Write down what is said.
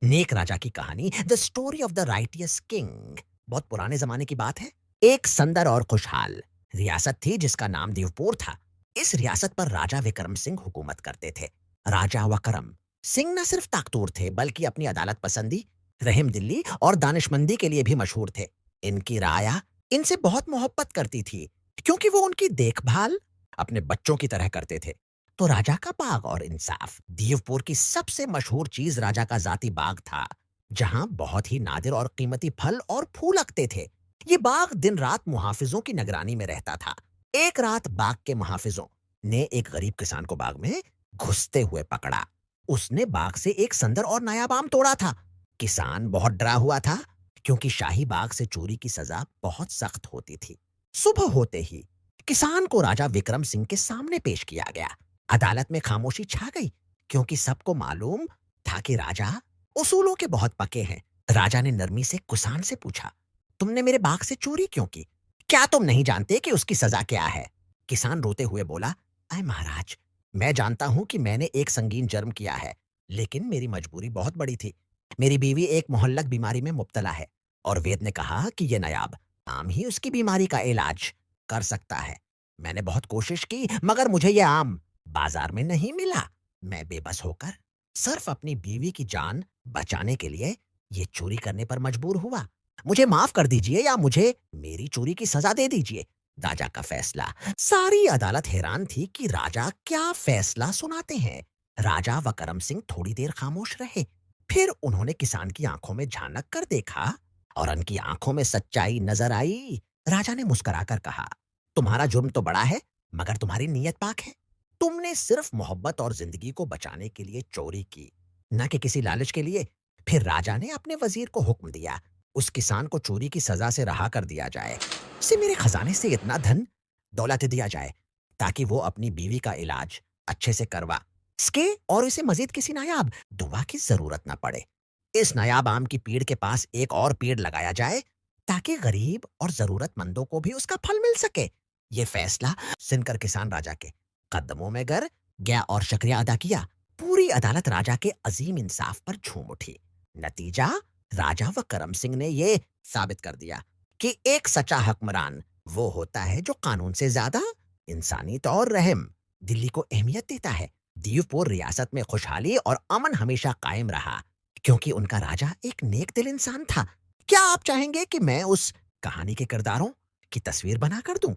नेक राजा की कहानी the story of the righteous king बहुत पुराने जमाने की बात है। एक सुंदर और खुशहाल रियासत थी जिसका नाम देवपुर था। इस रियासत पर राजा विक्रम सिंह हुकूमत करते थे। राजा विक्रम सिंह न सिर्फ ताकतूर थे बल्कि अपनी अदालत पसंदी, रहम दिल्ली और दानिशमंदी के लिए भी मशहूर थे। इनकी राया इनसे बहुत मोहब्बत करती थी क्योंकि वो उनकी देखभाल अपने बच्चों की तरह करते थे। तो राजा का बाग और इंसाफ दीवपुर की सबसे मशहूर चीज राजा का जाती बाग था, जहां बहुत ही नादिर और कीमती फल और फूल लगते थे। ये बाग दिन रात मुहाफिजों की निगरानी में रहता था। एक रात बाग के मुहाफिजों ने एक गरीब किसान को बाग में घुसते हुए पकड़ा। उसने बाग से एक संदर और नायाब आम तोड़ा था। किसान बहुत डरा हुआ था क्योंकि शाही बाग से चोरी की सजा बहुत सख्त होती थी। सुबह होते ही किसान को राजा विक्रम सिंह के सामने पेश किया गया। अदालत में खामोशी छा गई क्योंकि सबको मालूम था कि राजा उसूलों के बहुत पक्के हैं। राजा ने नरमी से किसान से पूछा, तुमने मेरे बाग से चोरी क्यों की? क्या तुम नहीं जानते कि उसकी सजा क्या है? किसान रोते हुए बोला, अय महाराज, मैं जानता हूं कि मैंने एक संगीन जुर्म किया है, लेकिन मेरी मजबूरी बहुत बड़ी थी। मेरी बीवी एक मोहल्लक बीमारी में मुब्तला है और वेद ने कहा कि यह नायाब आम ही उसकी बीमारी का इलाज कर सकता है। मैंने बहुत कोशिश की मगर मुझे यह आम बाजार में नहीं मिला। मैं बेबस होकर सिर्फ अपनी बीवी की जान बचाने के लिए ये चोरी करने पर मजबूर हुआ। मुझे माफ कर दीजिए या मुझे मेरी चोरी की सजा दे दीजिए। राजा का फैसला। सारी अदालत हैरान थी कि राजा क्या फैसला सुनाते हैं। राजा वकरम सिंह थोड़ी देर खामोश रहे। फिर उन्होंने किसान की आंखों में झांक कर देखा और उनकी आंखों में सच्चाई नजर आई। राजा ने मुस्कुराकर कहा, तुम्हारा जुर्म तो बड़ा है मगर तुम्हारी नीयत पाक है। तुमने सिर्फ मोहब्बत और जिंदगी को बचाने के लिए चोरी की, न कि किसी लालच के लिए। फिर राजा ने अपने वजीर को हुक्म दिया, उस किसान को चोरी की सजा से रहा कर दिया जाए। उसे मेरे खजाने से इतना धन दौलत दिया जाए ताकि वो अपनी बीवी का इलाज अच्छे से करवा सके और इसे मजीद किसी नायाब दुआ की जरूरत न पड़े। इस नायाब आम की पेड़ के पास एक और पेड़ लगाया जाए ताकि गरीब और जरूरतमंदों को भी उसका फल मिल सके। ये फैसला सुनकर किसान राजा के कदमों में गिर गया और शुक्रिया अदा किया। पूरी अदालत राजा के अजीम इंसाफ पर झूम उठी। नतीजा, राजा व करम सिंह ने यह साबित कर दिया कि एक सच्चा हुक्मरान वो होता है जो कानून से ज्यादा इंसानियत और रहम दिल्ली को अहमियत देता है। दीवपुर रियासत में खुशहाली और अमन हमेशा कायम रहा क्योंकि उनका राजा एक नेक दिल इंसान था। क्या आप चाहेंगे कि मैं उस कहानी के किरदारों की तस्वीर बना कर दूं?